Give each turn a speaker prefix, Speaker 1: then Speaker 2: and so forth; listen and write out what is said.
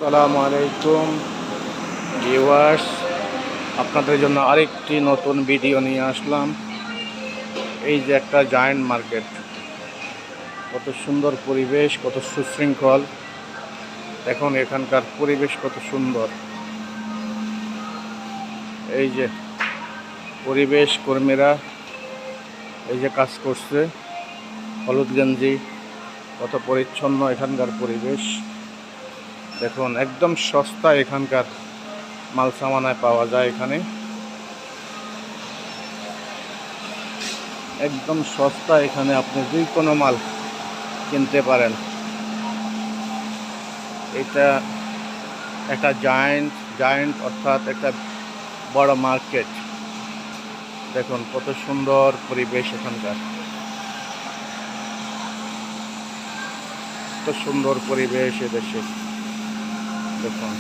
Speaker 1: আসসালামু আলাইকুম ভিউয়ার্স, আপনাদের জন্য আরেকটি নতুন ভিডিও নিয়ে আসলাম। এই যে একটা জায়ান্ট মার্কেট, কত সুন্দর পরিবেশ, কত সুশৃঙ্খল। দেখুন এখানকার পরিবেশ কত সুন্দর। এই যে পরিবেশ কর্মীরা এই যে কাজ করছে, হলুদ গেঞ্জি, কত পরিচ্ছন্ন এখানকার পরিবেশ। দেখুন একদম সস্তা এখানকার মাল সামানায় পাওয়া যায়। এখানে একদম সস্তা, এখানে আপনি যে কোনো মাল কিনতে পারেন। এটা একটা জায়ান্ট অর্থাৎ একটা বড় মার্কেট। দেখুন কত সুন্দর পরিবেশ এখানকার, কত সুন্দর পরিবেশ এদেশে। দেখুন